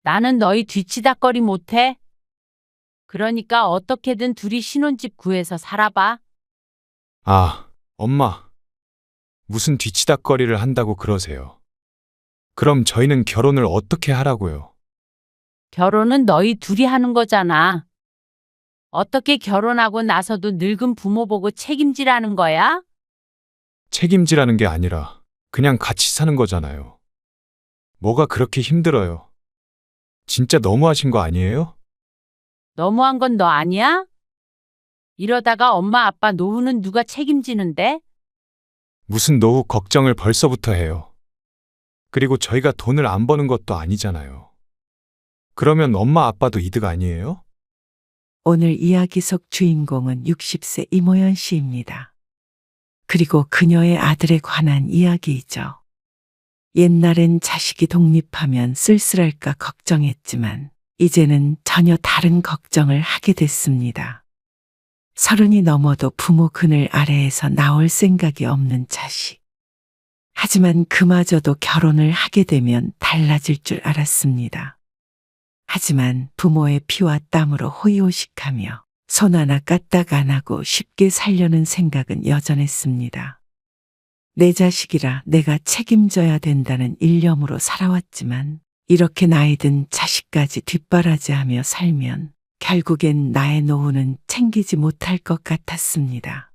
나는 너희 뒤치다꺼리 못해. 그러니까 어떻게든 둘이 신혼집 구해서 살아봐. 아, 엄마. 무슨 뒤치다꺼리를 한다고 그러세요? 그럼 저희는 결혼을 어떻게 하라고요? 결혼은 너희 둘이 하는 거잖아. 어떻게 결혼하고 나서도 늙은 부모 보고 책임지라는 거야? 책임지라는 게 아니라 그냥 같이 사는 거잖아요. 뭐가 그렇게 힘들어요? 진짜 너무하신 거 아니에요? 너무한 건 너 아니야? 이러다가 엄마 아빠 노후는 누가 책임지는데? 무슨 노후 걱정을 벌써부터 해요. 그리고 저희가 돈을 안 버는 것도 아니잖아요. 그러면 엄마 아빠도 이득 아니에요? 오늘 이야기 속 주인공은 60세 이모연 씨입니다. 그리고 그녀의 아들에 관한 이야기이죠. 옛날엔 자식이 독립하면 쓸쓸할까 걱정했지만 이제는 전혀 다른 걱정을 하게 됐습니다. 30이 넘어도 부모 그늘 아래에서 나올 생각이 없는 자식. 하지만 그마저도 결혼을 하게 되면 달라질 줄 알았습니다. 하지만 부모의 피와 땀으로 호의호식하며 손 하나 까딱 안 하고 쉽게 살려는 생각은 여전했습니다. 내 자식이라 내가 책임져야 된다는 일념으로 살아왔지만 이렇게 나이든 자식까지 뒷바라지하며 살면 결국엔 나의 노후는 챙기지 못할 것 같았습니다.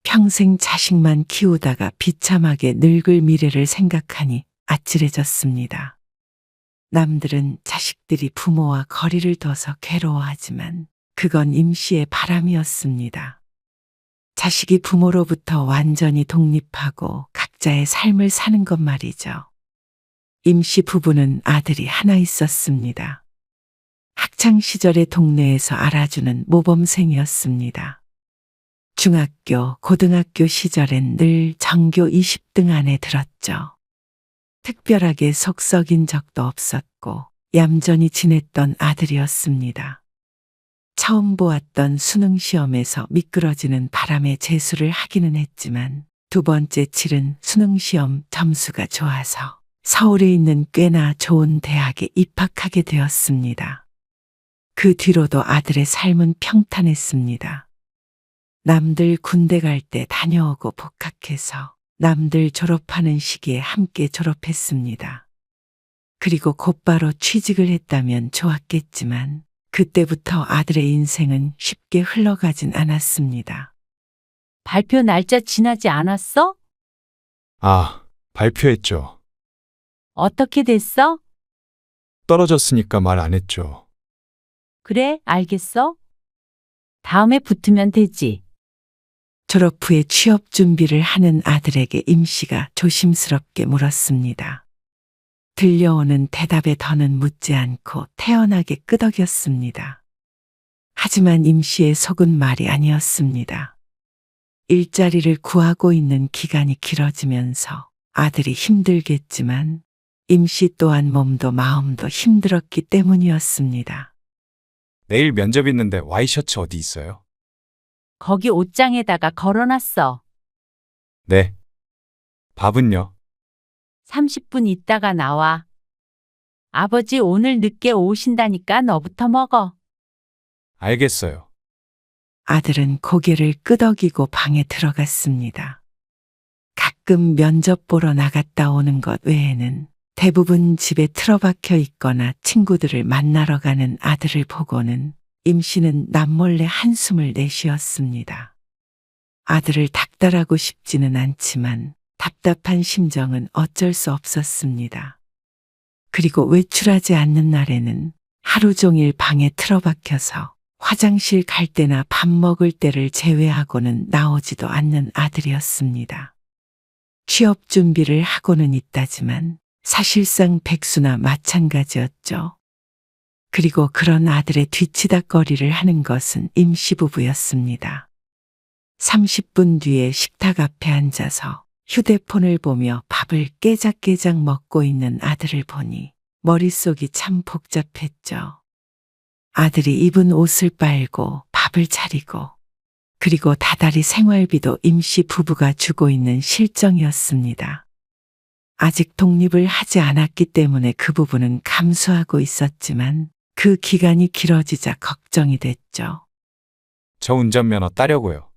평생 자식만 키우다가 비참하게 늙을 미래를 생각하니 아찔해졌습니다. 남들은 자식들이 부모와 거리를 둬서 괴로워하지만 그건 임씨의 바람이었습니다. 자식이 부모로부터 완전히 독립하고 각자의 삶을 사는 것 말이죠. 임씨 부부는 아들이 하나 있었습니다. 학창 시절에 동네에서 알아주는 모범생이었습니다. 중학교, 고등학교 시절엔 늘 전교 20등 안에 들었죠. 특별하게 속 썩인 적도 없었고 얌전히 지냈던 아들이었습니다. 처음 보았던 수능 시험에서 미끄러지는 바람에 재수를 하기는 했지만 두 번째 치른 수능 시험 점수가 좋아서 서울에 있는 꽤나 좋은 대학에 입학하게 되었습니다. 그 뒤로도 아들의 삶은 평탄했습니다. 남들 군대 갈 때 다녀오고 복학해서 남들 졸업하는 시기에 함께 졸업했습니다. 그리고 곧바로 취직을 했다면 좋았겠지만 그때부터 아들의 인생은 쉽게 흘러가진 않았습니다. 발표 날짜 지나지 않았어? 아, 발표했죠. 어떻게 됐어? 떨어졌으니까 말 안 했죠. 그래, 알겠어. 다음에 붙으면 되지. 졸업 후에 취업 준비를 하는 아들에게 임씨가 조심스럽게 물었습니다. 들려오는 대답에 더는 묻지 않고 태연하게 끄덕였습니다. 하지만 임씨의 속은 말이 아니었습니다. 일자리를 구하고 있는 기간이 길어지면서 아들이 힘들겠지만 임씨 또한 몸도 마음도 힘들었기 때문이었습니다. 내일 면접 있는데 와이셔츠 어디 있어요? 거기 옷장에다가 걸어놨어. 네. 밥은요? 30분 있다가 나와. 아버지 오늘 늦게 오신다니까 너부터 먹어. 알겠어요. 아들은 고개를 끄덕이고 방에 들어갔습니다. 가끔 면접 보러 나갔다 오는 것 외에는 대부분 집에 틀어박혀 있거나 친구들을 만나러 가는 아들을 보고는 임씨는 남몰래 한숨을 내쉬었습니다. 아들을 닥달하고 싶지는 않지만 답답한 심정은 어쩔 수 없었습니다. 그리고 외출하지 않는 날에는 하루 종일 방에 틀어박혀서 화장실 갈 때나 밥 먹을 때를 제외하고는 나오지도 않는 아들이었습니다. 취업 준비를 하고는 있다지만 사실상 백수나 마찬가지였죠. 그리고 그런 아들의 뒤치다꺼리를 하는 것은 임시부부였습니다. 30분 뒤에 식탁 앞에 앉아서 휴대폰을 보며 밥을 깨작깨작 먹고 있는 아들을 보니 머릿속이 참 복잡했죠. 아들이 입은 옷을 빨고 밥을 차리고 그리고 다달이 생활비도 임시 부부가 주고 있는 실정이었습니다. 아직 독립을 하지 않았기 때문에 그 부분은 감수하고 있었지만 그 기간이 길어지자 걱정이 됐죠. 저 운전면허 따려고요.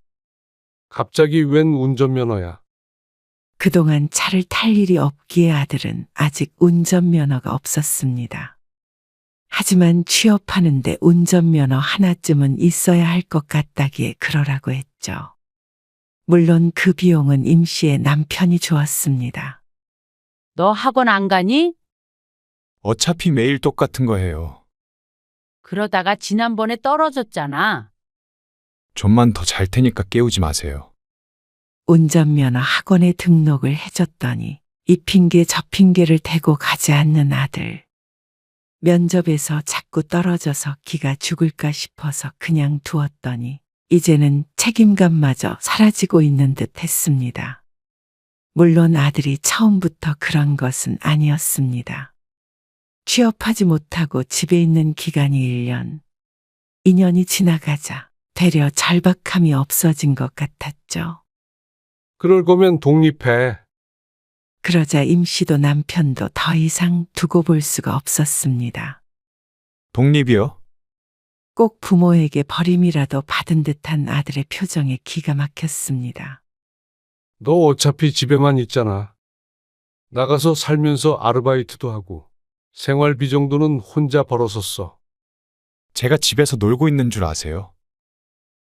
갑자기 웬 운전면허야? 그동안 차를 탈 일이 없기에 아들은 아직 운전면허가 없었습니다. 하지만 취업하는데 운전면허 하나쯤은 있어야 할 것 같다기에 그러라고 했죠. 물론 그 비용은 임 씨의 남편이 주었습니다. 너 학원 안 가니? 어차피 매일 똑같은 거 해요. 그러다가 지난번에 떨어졌잖아. 좀만 더 잘 테니까 깨우지 마세요. 운전면허 학원에 등록을 해줬더니 이 핑계 저 핑계를 대고 가지 않는 아들. 면접에서 자꾸 떨어져서 기가 죽을까 싶어서 그냥 두었더니 이제는 책임감마저 사라지고 있는 듯 했습니다. 물론 아들이 처음부터 그런 것은 아니었습니다. 취업하지 못하고 집에 있는 기간이 1년. 2년이 지나가자 되려 절박함이 없어진 것 같았죠. 그럴 거면 독립해. 그러자 임 씨도 남편도 더 이상 두고 볼 수가 없었습니다. 독립이요? 꼭 부모에게 버림이라도 받은 듯한 아들의 표정에 기가 막혔습니다. 너 어차피 집에만 있잖아. 나가서 살면서 아르바이트도 하고 생활비 정도는 혼자 벌어서 써. 제가 집에서 놀고 있는 줄 아세요?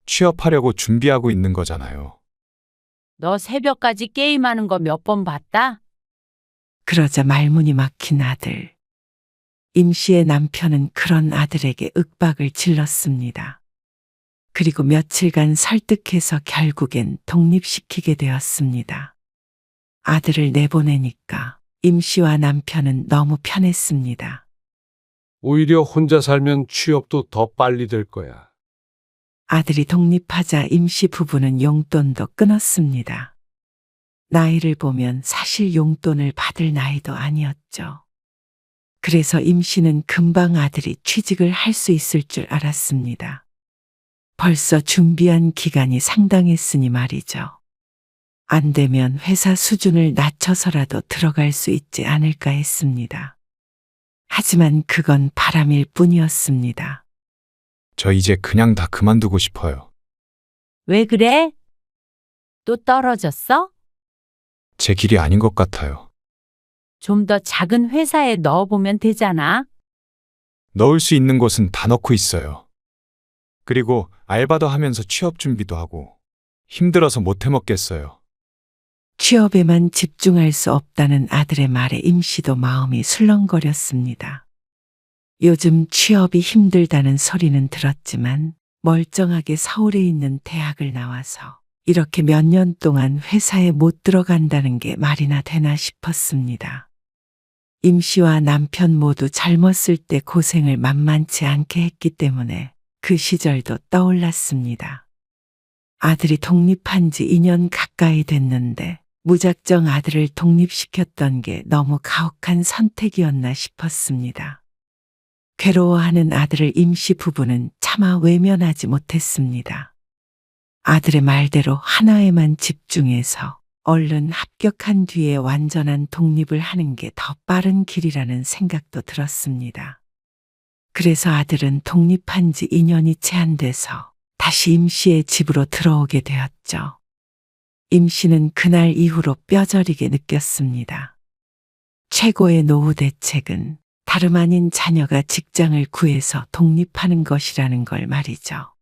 취업하려고 준비하고 있는 거잖아요. 너 새벽까지 게임하는 거 몇 번 봤다? 그러자 말문이 막힌 아들. 임 씨의 남편은 그런 아들에게 윽박을 질렀습니다. 그리고 며칠간 설득해서 결국엔 독립시키게 되었습니다. 아들을 내보내니까 임 씨와 남편은 너무 편했습니다. 오히려 혼자 살면 취업도 더 빨리 될 거야. 아들이 독립하자 임 씨 부부는 용돈도 끊었습니다. 나이를 보면 사실 용돈을 받을 나이도 아니었죠. 그래서 임 씨는 금방 아들이 취직을 할 수 있을 줄 알았습니다. 벌써 준비한 기간이 상당했으니 말이죠. 안 되면 회사 수준을 낮춰서라도 들어갈 수 있지 않을까 했습니다. 하지만 그건 바람일 뿐이었습니다. 저 이제 그냥 다 그만두고 싶어요. 왜 그래? 또 떨어졌어? 제 길이 아닌 것 같아요. 좀 더 작은 회사에 넣어보면 되잖아. 넣을 수 있는 곳은 다 넣고 있어요. 그리고 알바도 하면서 취업 준비도 하고 힘들어서 못 해먹겠어요. 취업에만 집중할 수 없다는 아들의 말에 임 씨도 마음이 술렁거렸습니다. 요즘 취업이 힘들다는 소리는 들었지만 멀쩡하게 서울에 있는 대학을 나와서 이렇게 몇 년 동안 회사에 못 들어간다는 게 말이나 되나 싶었습니다. 임 씨와 남편 모두 젊었을 때 고생을 만만치 않게 했기 때문에 그 시절도 떠올랐습니다. 아들이 독립한 지 2년 가까이 됐는데 무작정 아들을 독립시켰던 게 너무 가혹한 선택이었나 싶었습니다. 괴로워하는 아들을 임 씨 부부는 차마 외면하지 못했습니다. 아들의 말대로 하나에만 집중해서 얼른 합격한 뒤에 완전한 독립을 하는 게 더 빠른 길이라는 생각도 들었습니다. 그래서 아들은 독립한 지 2년이 채 안 돼서 다시 임 씨의 집으로 들어오게 되었죠. 임 씨는 그날 이후로 뼈저리게 느꼈습니다. 최고의 노후 대책은 다름 아닌 자녀가 직장을 구해서 독립하는 것이라는 걸 말이죠.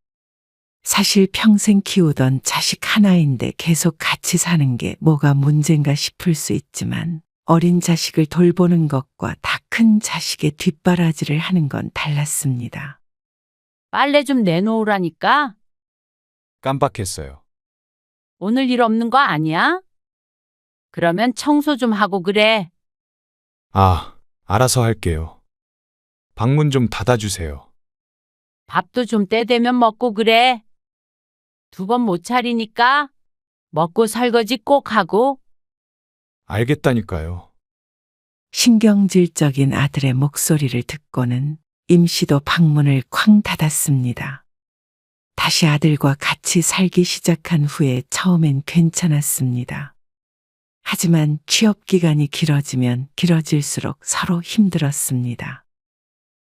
사실 평생 키우던 자식 하나인데 계속 같이 사는 게 뭐가 문제인가 싶을 수 있지만 어린 자식을 돌보는 것과 다 큰 자식의 뒷바라지를 하는 건 달랐습니다. 빨래 좀 내놓으라니까. 깜빡했어요. 오늘 일 없는 거 아니야? 그러면 청소 좀 하고 그래. 아, 알아서 할게요. 방문 좀 닫아주세요. 밥도 좀 때 되면 먹고 그래. 2번 못 차리니까 먹고 설거지 꼭 하고. 알겠다니까요. 신경질적인 아들의 목소리를 듣고는 임 씨도 방문을 쾅 닫았습니다. 다시 아들과 같이 살기 시작한 후에 처음엔 괜찮았습니다. 하지만 취업 기간이 길어지면 길어질수록 서로 힘들었습니다.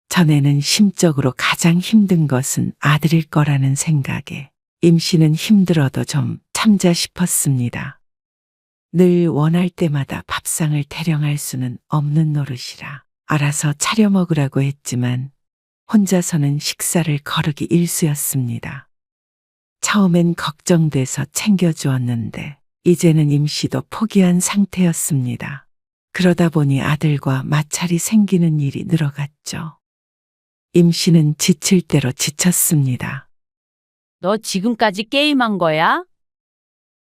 전에는 심적으로 가장 힘든 것은 아들일 거라는 생각에 임씨는 힘들어도 좀 참자 싶었습니다. 늘 원할 때마다 밥상을 대령할 수는 없는 노릇이라 알아서 차려 먹으라고 했지만 혼자서는 식사를 거르기 일쑤였습니다. 처음엔 걱정돼서 챙겨주었는데 이제는 임씨도 포기한 상태였습니다. 그러다 보니 아들과 마찰이 생기는 일이 늘어갔죠. 임씨는 지칠 대로 지쳤습니다. 너 지금까지 게임한 거야?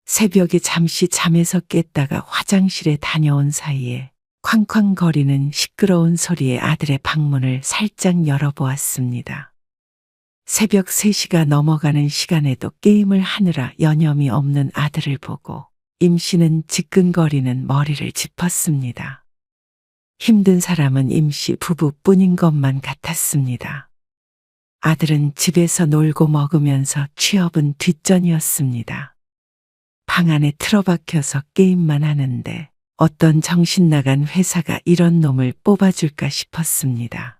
새벽에 잠시 잠에서 깼다가 화장실에 다녀온 사이에 쾅쾅거리는 시끄러운 소리에 아들의 방문을 살짝 열어보았습니다. 새벽 3시가 넘어가는 시간에도 게임을 하느라 여념이 없는 아들을 보고 임씨는 지끈거리는 머리를 짚었습니다. 힘든 사람은 임씨 부부뿐인 것만 같았습니다. 아들은 집에서 놀고 먹으면서 취업은 뒷전이었습니다. 방 안에 틀어박혀서 게임만 하는데 어떤 정신 나간 회사가 이런 놈을 뽑아줄까 싶었습니다.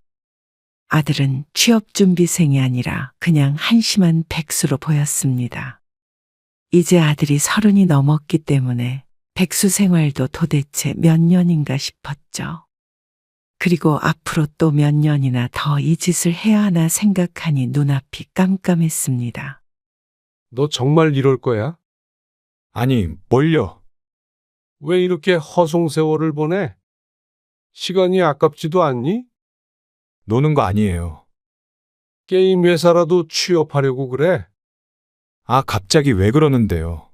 아들은 취업준비생이 아니라 그냥 한심한 백수로 보였습니다. 이제 아들이 30이 넘었기 때문에 백수 생활도 도대체 몇 년인가 싶었죠. 그리고 앞으로 또 몇 년이나 더 이 짓을 해야 하나 생각하니 눈앞이 깜깜했습니다. 너 정말 이럴 거야? 아니, 뭘요? 왜 이렇게 허송세월을 보내? 시간이 아깝지도 않니? 노는 거 아니에요. 게임 회사라도 취업하려고 그래? 아, 갑자기 왜 그러는데요?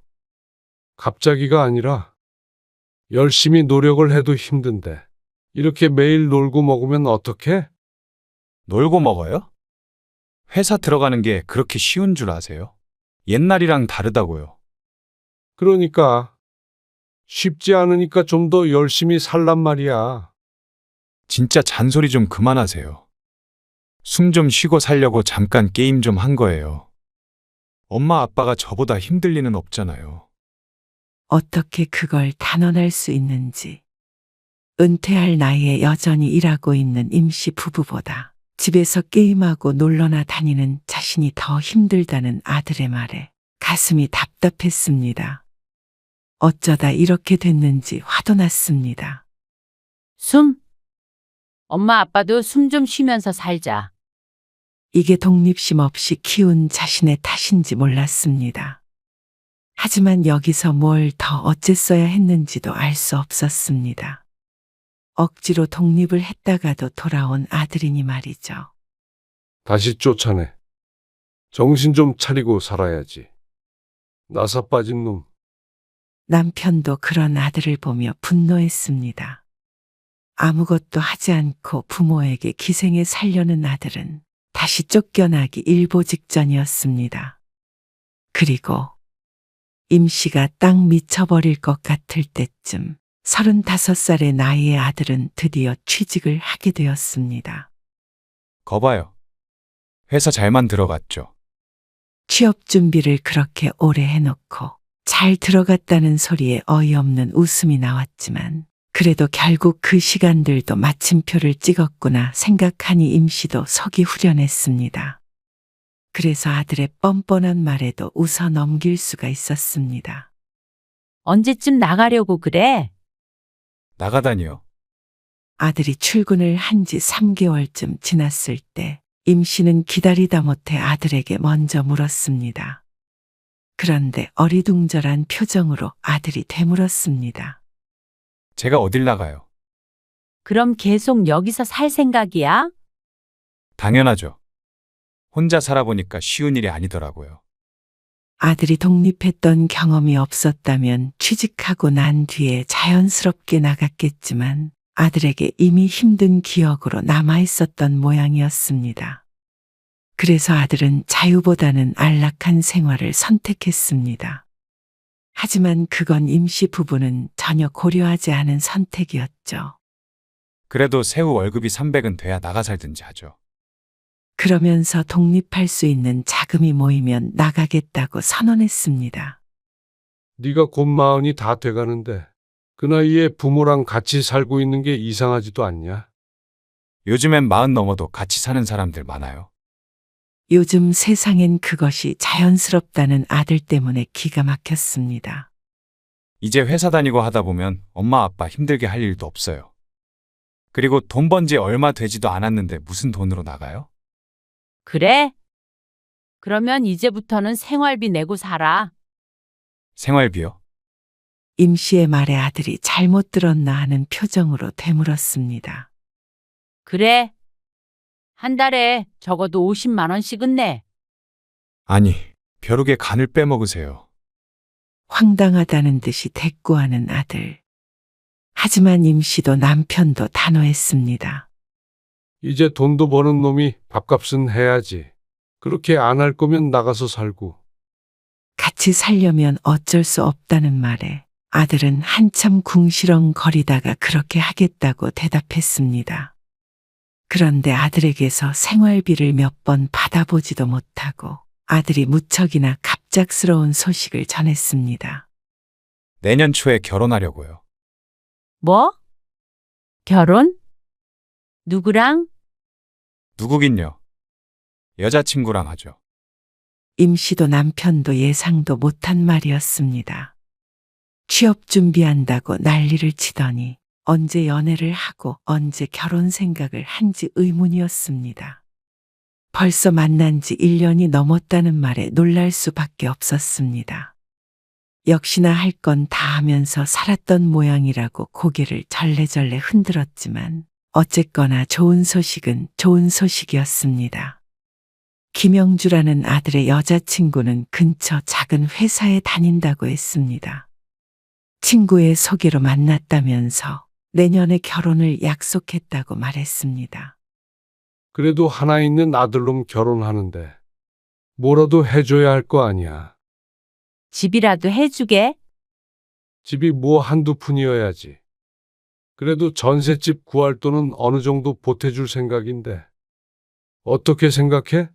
갑자기가 아니라 열심히 노력을 해도 힘든데 이렇게 매일 놀고 먹으면 어떡해? 놀고 먹어요? 회사 들어가는 게 그렇게 쉬운 줄 아세요? 옛날이랑 다르다고요. 그러니까 쉽지 않으니까 좀 더 열심히 살란 말이야. 진짜 잔소리 좀 그만하세요. 숨 좀 쉬고 살려고 잠깐 게임 좀 한 거예요. 엄마 아빠가 저보다 힘들 리는 없잖아요. 어떻게 그걸 단언할 수 있는지. 은퇴할 나이에 여전히 일하고 있는 임씨 부부보다 집에서 게임하고 놀러나 다니는 자신이 더 힘들다는 아들의 말에 가슴이 답답했습니다. 어쩌다 이렇게 됐는지 화도 났습니다. 숨? 엄마 아빠도 숨 좀 쉬면서 살자. 이게 독립심 없이 키운 자신의 탓인지 몰랐습니다. 하지만 여기서 뭘 더 어쨌어야 했는지도 알 수 없었습니다. 억지로 독립을 했다가도 돌아온 아들이니 말이죠. 다시 쫓아내. 정신 좀 차리고 살아야지. 나사 빠진 놈. 남편도 그런 아들을 보며 분노했습니다. 아무것도 하지 않고 부모에게 기생해 살려는 아들은 다시 쫓겨나기 일보 직전이었습니다. 그리고 임씨가 딱 미쳐버릴 것 같을 때쯤 35살의 나이의 아들은 드디어 취직을 하게 되었습니다. 거봐요. 회사 잘만 들어갔죠. 취업 준비를 그렇게 오래 해놓고 잘 들어갔다는 소리에 어이없는 웃음이 나왔지만 그래도 결국 그 시간들도 마침표를 찍었구나 생각하니 임씨도 속이 후련했습니다. 그래서 아들의 뻔뻔한 말에도 웃어 넘길 수가 있었습니다. 언제쯤 나가려고 그래? 나가다니요. 아들이 출근을 한 지 3개월쯤 지났을 때 임씨는 기다리다 못해 아들에게 먼저 물었습니다. 그런데 어리둥절한 표정으로 아들이 되물었습니다. 제가 어딜 나가요? 그럼 계속 여기서 살 생각이야? 당연하죠. 혼자 살아보니까 쉬운 일이 아니더라고요. 아들이 독립했던 경험이 없었다면 취직하고 난 뒤에 자연스럽게 나갔겠지만 아들에게 이미 힘든 기억으로 남아있었던 모양이었습니다. 그래서 아들은 자유보다는 안락한 생활을 선택했습니다. 하지만 그건 임시 부부는 전혀 고려하지 않은 선택이었죠. 그래도 세후 월급이 300은 돼야 나가 살든지 하죠. 그러면서 독립할 수 있는 자금이 모이면 나가겠다고 선언했습니다. 네가 곧 40이 다 돼가는데 그 나이에 부모랑 같이 살고 있는 게 이상하지도 않냐? 요즘엔 40 넘어도 같이 사는 사람들 많아요. 요즘 세상엔 그것이 자연스럽다는 아들 때문에 기가 막혔습니다. 이제 회사 다니고 하다 보면 엄마 아빠 힘들게 할 일도 없어요. 그리고 돈 번지 얼마 되지도 않았는데 무슨 돈으로 나가요? 그래? 그러면 이제부터는 생활비 내고 살아. 생활비요? 임 씨의 말에 아들이 잘못 들었나 하는 표정으로 되물었습니다. 그래. 한 달에 적어도 50만 원씩은 내. 아니, 벼룩의 간을 빼먹으세요. 황당하다는 듯이 대꾸하는 아들. 하지만 임 씨도 남편도 단호했습니다. 이제 돈도 버는 놈이 밥값은 해야지. 그렇게 안 할 거면 나가서 살고. 같이 살려면 어쩔 수 없다는 말에 아들은 한참 궁시렁거리다가 그렇게 하겠다고 대답했습니다. 그런데 아들에게서 생활비를 몇 번 받아보지도 못하고 아들이 무척이나 갑작스러운 소식을 전했습니다. 내년 초에 결혼하려고요. 뭐? 결혼? 누구랑? 누구긴요. 여자친구랑 하죠. 임 씨도 남편도 예상도 못한 말이었습니다. 취업 준비한다고 난리를 치더니 언제 연애를 하고 언제 결혼 생각을 한지 의문이었습니다. 벌써 만난 지 1년이 넘었다는 말에 놀랄 수밖에 없었습니다. 역시나 할 건 다 하면서 살았던 모양이라고 고개를 절레절레 흔들었지만 어쨌거나 좋은 소식은 좋은 소식이었습니다. 김영주라는 아들의 여자친구는 근처 작은 회사에 다닌다고 했습니다. 친구의 소개로 만났다면서 내년에 결혼을 약속했다고 말했습니다. 그래도 하나 있는 아들놈 결혼하는데 뭐라도 해줘야 할 거 아니야. 집이라도 해주게? 집이 뭐 한두 푼이어야지. 그래도 전셋집 구할 돈은 어느 정도 보태줄 생각인데. 어떻게 생각해?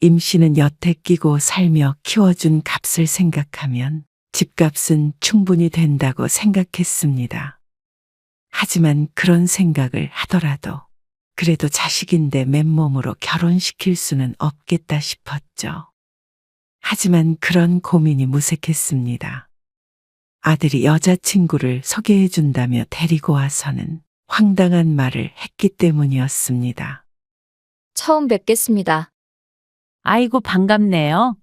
임 씨는 여태 끼고 살며 키워준 값을 생각하면 집값은 충분히 된다고 생각했습니다. 하지만 그런 생각을 하더라도 그래도 자식인데 맨몸으로 결혼시킬 수는 없겠다 싶었죠. 하지만 그런 고민이 무색했습니다. 아들이 여자친구를 소개해준다며 데리고 와서는 황당한 말을 했기 때문이었습니다. 처음 뵙겠습니다. 아이고, 반갑네요.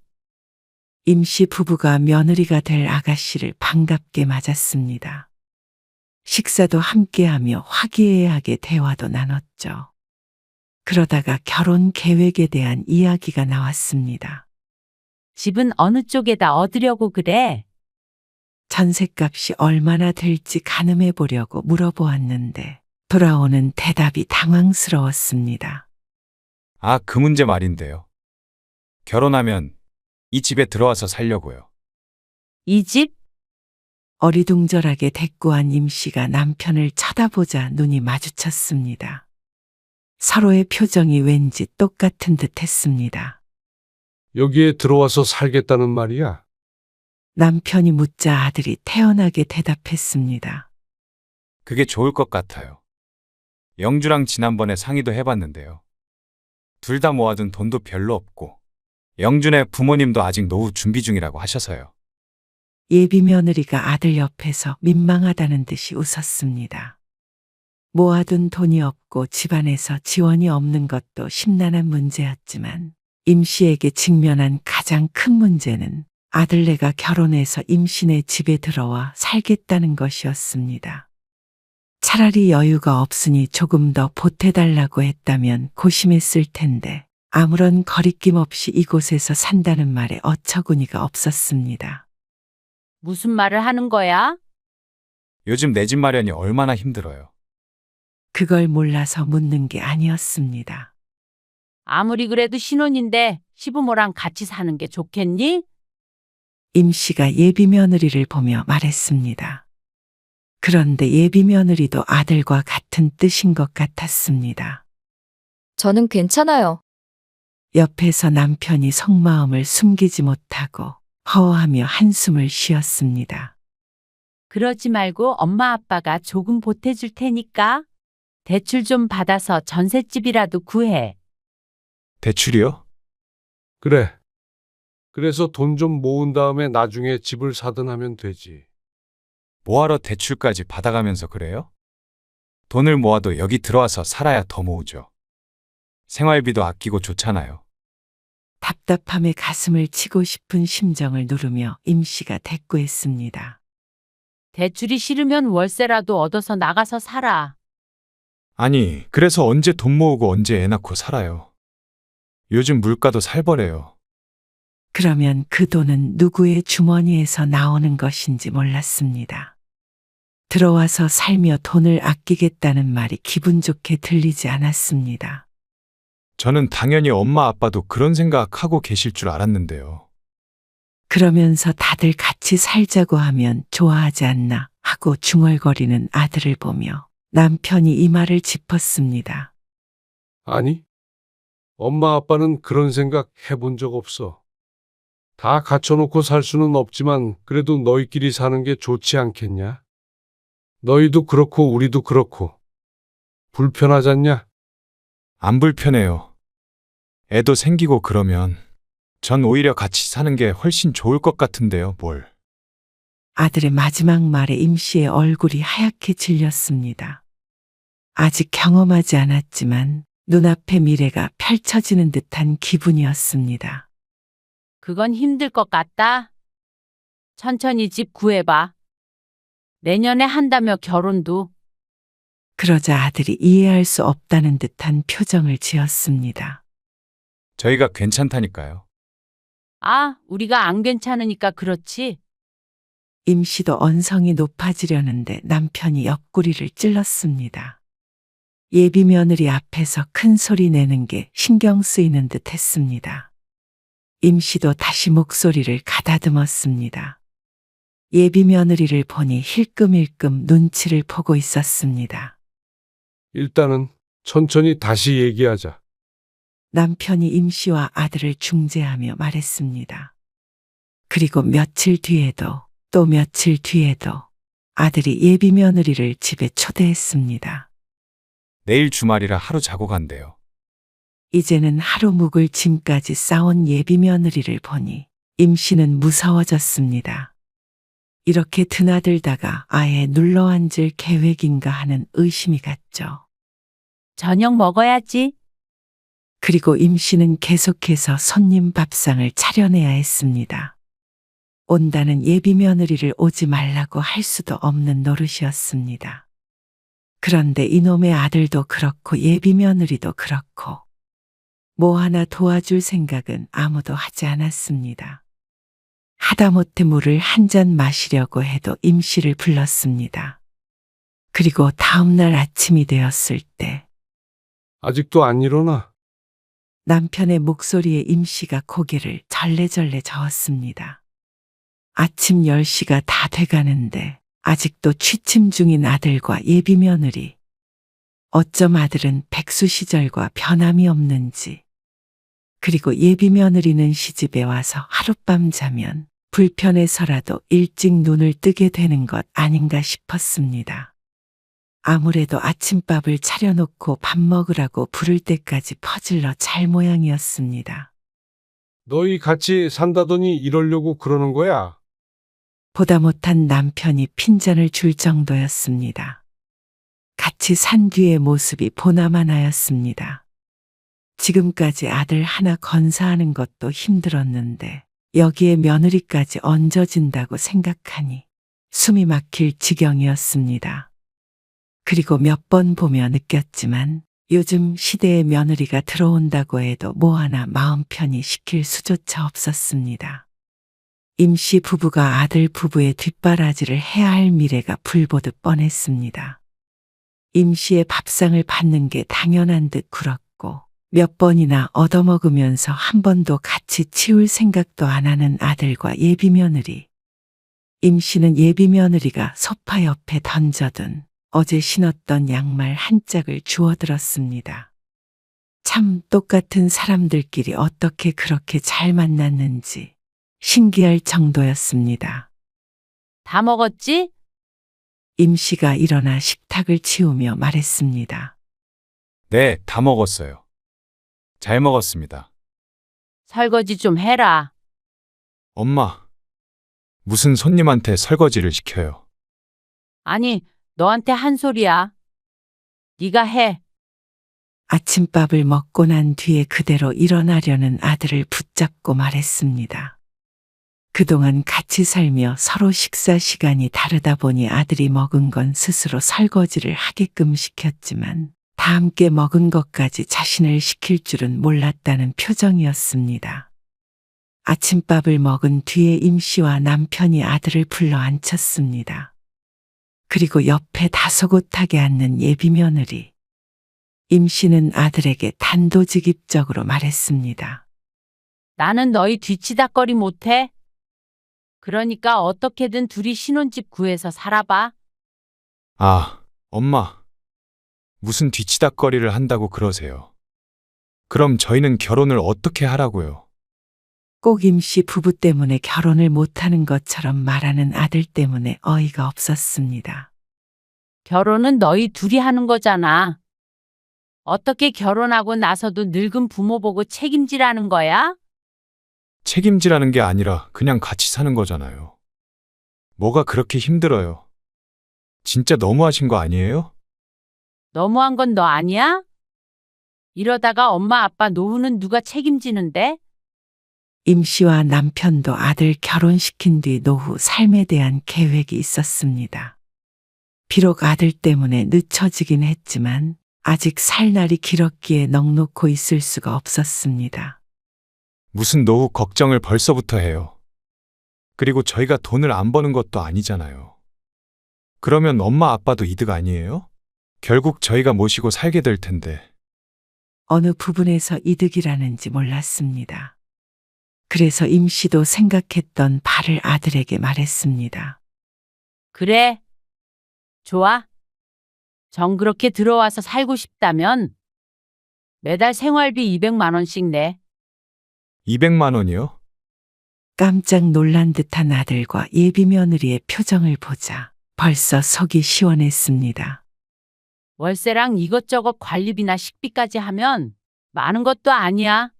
임 씨 부부가 며느리가 될 아가씨를 반갑게 맞았습니다. 식사도 함께하며 화기애애하게 대화도 나눴죠. 그러다가 결혼 계획에 대한 이야기가 나왔습니다. 집은 어느 쪽에다 얻으려고 그래? 전셋값이 얼마나 될지 가늠해 보려고 물어보았는데 돌아오는 대답이 당황스러웠습니다. 아, 그 문제 말인데요. 결혼하면 이 집에 들어와서 살려고요. 이 집? 어리둥절하게 대꾸한 임 씨가 남편을 쳐다보자 눈이 마주쳤습니다. 서로의 표정이 왠지 똑같은 듯 했습니다. 여기에 들어와서 살겠다는 말이야? 남편이 묻자 아들이 태연하게 대답했습니다. 그게 좋을 것 같아요. 영주랑 지난번에 상의도 해봤는데요. 둘 다 모아둔 돈도 별로 없고 영준의 부모님도 아직 노후 준비 중이라고 하셔서요. 예비 며느리가 아들 옆에서 민망하다는 듯이 웃었습니다. 모아둔 돈이 없고 집안에서 지원이 없는 것도 심란한 문제였지만 임 씨에게 직면한 가장 큰 문제는 아들네가 결혼해서 임신의 집에 들어와 살겠다는 것이었습니다. 차라리 여유가 없으니 조금 더 보태달라고 했다면 고심했을 텐데 아무런 거리낌 없이 이곳에서 산다는 말에 어처구니가 없었습니다. 무슨 말을 하는 거야? 요즘 내 집 마련이 얼마나 힘들어요. 그걸 몰라서 묻는 게 아니었습니다. 아무리 그래도 신혼인데 시부모랑 같이 사는 게 좋겠니? 임 씨가 예비 며느리를 보며 말했습니다. 그런데 예비 며느리도 아들과 같은 뜻인 것 같았습니다. 저는 괜찮아요. 옆에서 남편이 속마음을 숨기지 못하고 허허하며 한숨을 쉬었습니다. 그러지 말고 엄마 아빠가 조금 보태줄 테니까 대출 좀 받아서 전셋집이라도 구해. 대출이요? 그래. 그래서 돈 좀 모은 다음에 나중에 집을 사든 하면 되지. 뭐하러 대출까지 받아가면서 그래요? 돈을 모아도 여기 들어와서 살아야 더 모으죠. 생활비도 아끼고 좋잖아요. 답답함에 가슴을 치고 싶은 심정을 누르며 임 씨가 대꾸했습니다. 대출이 싫으면 월세라도 얻어서 나가서 살아. 아니, 그래서 언제 돈 모으고 언제 애 낳고 살아요. 요즘 물가도 살벌해요. 그러면 그 돈은 누구의 주머니에서 나오는 것인지 몰랐습니다. 들어와서 살며 돈을 아끼겠다는 말이 기분 좋게 들리지 않았습니다. 저는 당연히 엄마 아빠도 그런 생각하고 계실 줄 알았는데요. 그러면서 다들 같이 살자고 하면 좋아하지 않나 하고 중얼거리는 아들을 보며 남편이 이 말을 짚었습니다. 아니, 엄마 아빠는 그런 생각 해본 적 없어. 다 갖춰놓고 살 수는 없지만 그래도 너희끼리 사는 게 좋지 않겠냐? 너희도 그렇고 우리도 그렇고. 불편하잖냐? 안 불편해요. 애도 생기고 그러면 전 오히려 같이 사는 게 훨씬 좋을 것 같은데요, 뭘. 아들의 마지막 말에 임 씨의 얼굴이 하얗게 질렸습니다. 아직 경험하지 않았지만 눈앞의 미래가 펼쳐지는 듯한 기분이었습니다. 그건 힘들 것 같다. 천천히 집 구해봐. 내년에 한다며 결혼도. 그러자 아들이 이해할 수 없다는 듯한 표정을 지었습니다. 저희가 괜찮다니까요. 아, 우리가 안 괜찮으니까 그렇지. 임 씨도 언성이 높아지려는데 남편이 옆구리를 찔렀습니다. 예비 며느리 앞에서 큰 소리 내는 게 신경 쓰이는 듯 했습니다. 임 씨도 다시 목소리를 가다듬었습니다. 예비 며느리를 보니 힐끔힐끔 눈치를 보고 있었습니다. 일단은 천천히 다시 얘기하자. 남편이 임 씨와 아들을 중재하며 말했습니다. 그리고 며칠 뒤에도 또 며칠 뒤에도 아들이 예비 며느리를 집에 초대했습니다. 내일 주말이라 하루 자고 간대요. 이제는 하루 묵을 짐까지 싸온 예비 며느리를 보니 임 씨는 무서워졌습니다. 이렇게 드나들다가 아예 눌러앉을 계획인가 하는 의심이 갔죠. 저녁 먹어야지. 그리고 임 씨는 계속해서 손님 밥상을 차려내야 했습니다. 온다는 예비 며느리를 오지 말라고 할 수도 없는 노릇이었습니다. 그런데 이놈의 아들도 그렇고 예비 며느리도 그렇고 뭐 하나 도와줄 생각은 아무도 하지 않았습니다. 하다못해 물을 한 잔 마시려고 해도 임 씨를 불렀습니다. 그리고 다음 날 아침이 되었을 때 아직도 안 일어나? 남편의 목소리에 임 씨가 고개를 절레절레 저었습니다. 아침 10시가 다 돼가는데 아직도 취침 중인 아들과 예비 며느리. 어쩜 아들은 백수 시절과 변함이 없는지. 그리고 예비 며느리는 시집에 와서 하룻밤 자면 불편해서라도 일찍 눈을 뜨게 되는 것 아닌가 싶었습니다. 아무래도 아침밥을 차려놓고 밥 먹으라고 부를 때까지 퍼질러 잘 모양이었습니다. 너희 같이 산다더니 이러려고 그러는 거야? 보다 못한 남편이 핀잔을 줄 정도였습니다. 같이 산 뒤의 모습이 보나마나였습니다. 지금까지 아들 하나 건사하는 것도 힘들었는데 여기에 며느리까지 얹어진다고 생각하니 숨이 막힐 지경이었습니다. 그리고 몇 번 보며 느꼈지만 요즘 시대에 며느리가 들어온다고 해도 뭐 하나 마음 편히 시킬 수조차 없었습니다. 임씨 부부가 아들 부부의 뒷바라지를 해야 할 미래가 불보듯 뻔했습니다. 임씨의 밥상을 받는 게 당연한 듯 굴었고 몇 번이나 얻어먹으면서 한 번도 같이 치울 생각도 안 하는 아들과 예비 며느리. 임씨는 예비 며느리가 소파 옆에 던져둔 어제 신었던 양말 한 짝을 주워들었습니다. 참 똑같은 사람들끼리 어떻게 그렇게 잘 만났는지 신기할 정도였습니다. 다 먹었지? 임 씨가 일어나 식탁을 치우며 말했습니다. 네, 다 먹었어요. 잘 먹었습니다. 설거지 좀 해라. 엄마, 무슨 손님한테 설거지를 시켜요? 아니, 너한테 한 소리야. 네가 해. 아침밥을 먹고 난 뒤에 그대로 일어나려는 아들을 붙잡고 말했습니다. 그동안 같이 살며 서로 식사 시간이 다르다 보니 아들이 먹은 건 스스로 설거지를 하게끔 시켰지만 다 함께 먹은 것까지 자신을 시킬 줄은 몰랐다는 표정이었습니다. 아침밥을 먹은 뒤에 임 씨와 남편이 아들을 불러 앉혔습니다. 그리고 옆에 다소곳하게 앉는 예비 며느리. 임 씨는 아들에게 단도직입적으로 말했습니다. 나는 너희 뒤치다꺼리 못해. 그러니까 어떻게든 둘이 신혼집 구해서 살아봐. 아, 엄마. 무슨 뒤치다꺼리를 한다고 그러세요? 그럼 저희는 결혼을 어떻게 하라고요? 꼭 임 씨 부부 때문에 결혼을 못하는 것처럼 말하는 아들 때문에 어이가 없었습니다. 결혼은 너희 둘이 하는 거잖아. 어떻게 결혼하고 나서도 늙은 부모 보고 책임지라는 거야? 책임지라는 게 아니라 그냥 같이 사는 거잖아요. 뭐가 그렇게 힘들어요? 진짜 너무하신 거 아니에요? 너무한 건 너 아니야? 이러다가 엄마 아빠 노후는 누가 책임지는데? 임 씨와 남편도 아들 결혼시킨 뒤 노후 삶에 대한 계획이 있었습니다. 비록 아들 때문에 늦춰지긴 했지만 아직 살 날이 길었기에 넋놓고 있을 수가 없었습니다. 무슨 노후 걱정을 벌써부터 해요. 그리고 저희가 돈을 안 버는 것도 아니잖아요. 그러면 엄마 아빠도 이득 아니에요? 결국 저희가 모시고 살게 될 텐데. 어느 부분에서 이득이라는지 몰랐습니다. 그래서 임 씨도 생각했던 바를 아들에게 말했습니다. 그래. 좋아. 정 그렇게 들어와서 살고 싶다면 매달 생활비 200만 원씩 내. 200만 원이요? 깜짝 놀란 듯한 아들과 예비 며느리의 표정을 보자 벌써 속이 시원했습니다. 월세랑 이것저것 관리비나 식비까지 하면 많은 것도 아니야.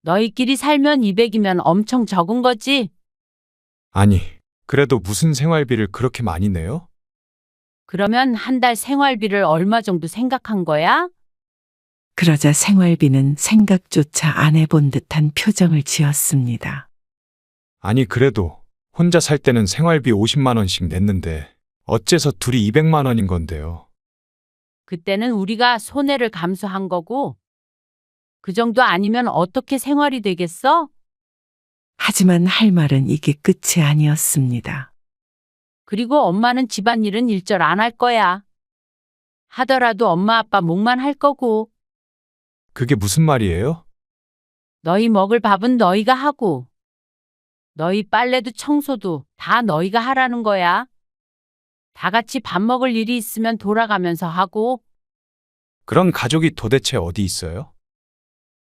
너희끼리 살면 200이면 엄청 적은 거지? 아니, 그래도 무슨 생활비를 그렇게 많이 내요? 그러면 한 달 생활비를 얼마 정도 생각한 거야? 그러자 생활비는 생각조차 안 해본 듯한 표정을 지었습니다. 아니, 그래도 혼자 살 때는 생활비 50만 원씩 냈는데 어째서 둘이 200만 원인 건데요? 그때는 우리가 손해를 감수한 거고 그 정도 아니면 어떻게 생활이 되겠어? 하지만 할 말은 이게 끝이 아니었습니다. 그리고 엄마는 집안일은 일절 안 할 거야. 하더라도 엄마 아빠 목만 할 거고 그게 무슨 말이에요? 너희 먹을 밥은 너희가 하고 너희 빨래도 청소도 다 너희가 하라는 거야. 다 같이 밥 먹을 일이 있으면 돌아가면서 하고 그런 가족이 도대체 어디 있어요?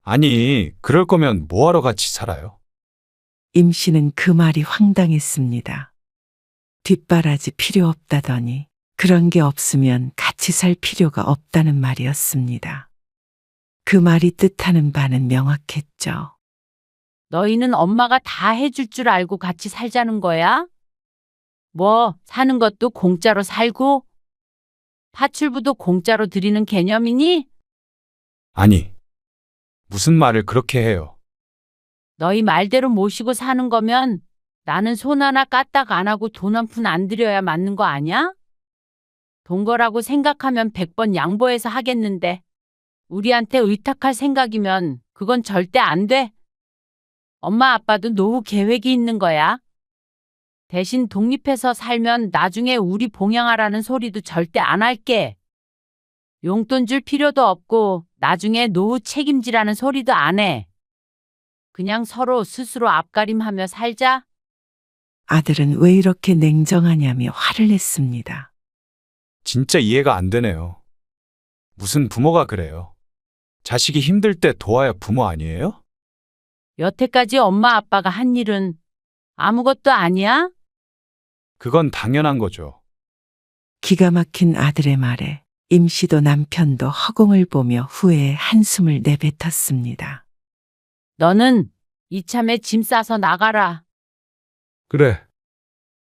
아니, 그럴 거면 뭐하러 같이 살아요? 임 씨는 그 말이 황당했습니다. 뒷바라지 필요 없다더니 그런 게 없으면 같이 살 필요가 없다는 말이었습니다. 그 말이 뜻하는 바는 명확했죠. 너희는 엄마가 다 해줄 줄 알고 같이 살자는 거야? 뭐 사는 것도 공짜로 살고 파출부도 공짜로 드리는 개념이니? 아니, 무슨 말을 그렇게 해요? 너희 말대로 모시고 사는 거면 나는 손 하나 까딱 안 하고 돈 한 푼 안 들여야 맞는 거 아니야? 돈 거라고 생각하면 100번 양보해서 하겠는데 우리한테 의탁할 생각이면 그건 절대 안 돼. 엄마 아빠도 노후 계획이 있는 거야. 대신 독립해서 살면 나중에 우리 봉양하라는 소리도 절대 안 할게. 용돈 줄 필요도 없고 나중에 노후 책임지라는 소리도 안 해. 그냥 서로 스스로 앞가림하며 살자. 아들은 왜 이렇게 냉정하냐며 화를 냈습니다. 진짜 이해가 안 되네요. 무슨 부모가 그래요? 자식이 힘들 때 도와야 부모 아니에요? 여태까지 엄마 아빠가 한 일은 아무것도 아니야? 그건 당연한 거죠. 기가 막힌 아들의 말에 임 씨도 남편도 허공을 보며 후회의 한숨을 내뱉었습니다. 너는 이참에 짐 싸서 나가라. 그래.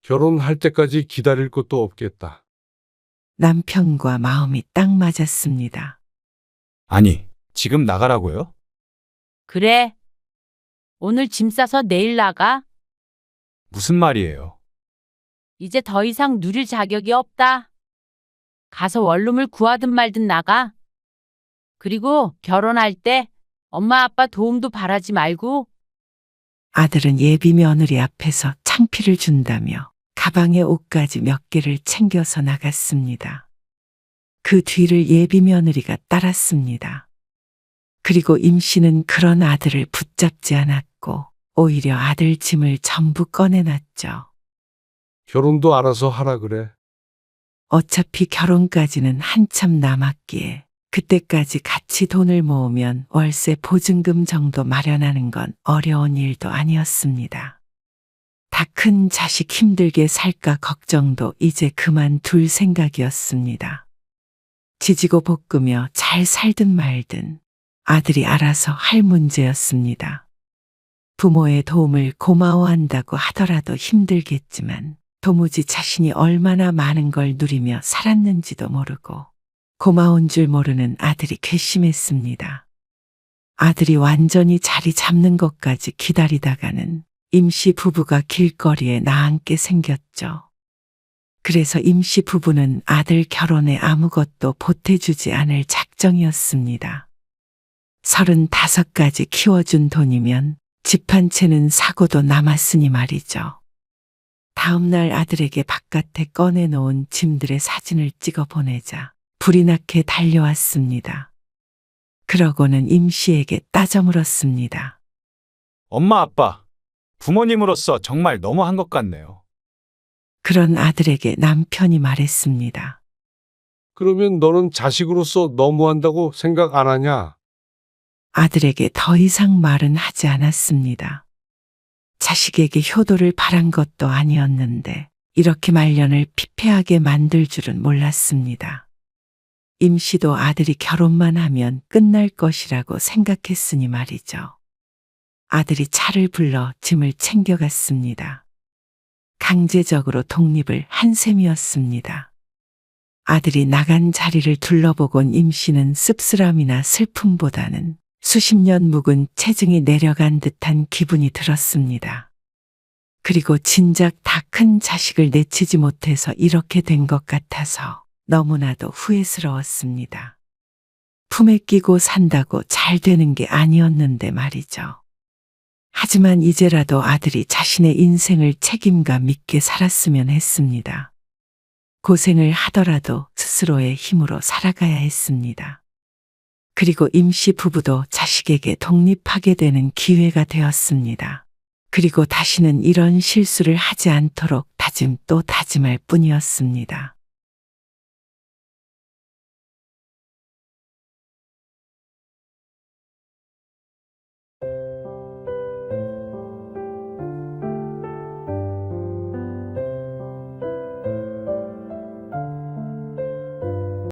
결혼할 때까지 기다릴 것도 없겠다. 남편과 마음이 딱 맞았습니다. 아니, 지금 나가라고요? 그래. 오늘 짐 싸서 내일 나가. 무슨 말이에요? 이제 더 이상 누릴 자격이 없다. 가서 원룸을 구하든 말든 나가. 그리고 결혼할 때 엄마 아빠 도움도 바라지 말고. 아들은 예비 며느리 앞에서 창피를 준다며 가방에 옷까지 몇 개를 챙겨서 나갔습니다. 그 뒤를 예비 며느리가 따랐습니다. 그리고 임 씨는 그런 아들을 붙잡지 않았고 오히려 아들 짐을 전부 꺼내놨죠. 결혼도 알아서 하라 그래. 어차피 결혼까지는 한참 남았기에 그때까지 같이 돈을 모으면 월세 보증금 정도 마련하는 건 어려운 일도 아니었습니다. 다 큰 자식 힘들게 살까 걱정도 이제 그만 둘 생각이었습니다. 지지고 볶으며 잘 살든 말든 아들이 알아서 할 문제였습니다. 부모의 도움을 고마워한다고 하더라도 힘들겠지만 도무지 자신이 얼마나 많은 걸 누리며 살았는지도 모르고 고마운 줄 모르는 아들이 괘씸했습니다. 아들이 완전히 자리 잡는 것까지 기다리다가는 임씨 부부가 길거리에 나앉게 생겼죠. 그래서 임씨 부부는 아들 결혼에 아무것도 보태주지 않을 작정이었습니다. 35가지 키워준 돈이면 집 한 채는 사고도 남았으니 말이죠. 다음 날 아들에게 바깥에 꺼내놓은 짐들의 사진을 찍어 보내자 불이 나게 달려왔습니다. 그러고는 임 씨에게 따져 물었습니다. 엄마, 아빠, 부모님으로서 정말 너무한 것 같네요. 그런 아들에게 남편이 말했습니다. 그러면 너는 자식으로서 너무한다고 생각 안 하냐? 아들에게 더 이상 말은 하지 않았습니다. 자식에게 효도를 바란 것도 아니었는데 이렇게 말년을 피폐하게 만들 줄은 몰랐습니다. 임 씨도 아들이 결혼만 하면 끝날 것이라고 생각했으니 말이죠. 아들이 차를 불러 짐을 챙겨갔습니다. 강제적으로 독립을 한 셈이었습니다. 아들이 나간 자리를 둘러보곤 임 씨는 씁쓸함이나 슬픔보다는 수십 년 묵은 체증이 내려간 듯한 기분이 들었습니다. 그리고 진작 다 큰 자식을 내치지 못해서 이렇게 된 것 같아서 너무나도 후회스러웠습니다. 품에 끼고 산다고 잘 되는 게 아니었는데 말이죠. 하지만 이제라도 아들이 자신의 인생을 책임감 있게 살았으면 했습니다. 고생을 하더라도 스스로의 힘으로 살아가야 했습니다. 그리고 임씨 부부도 자식에게 독립하게 되는 기회가 되었습니다. 그리고 다시는 이런 실수를 하지 않도록 다짐 또 다짐할 뿐이었습니다.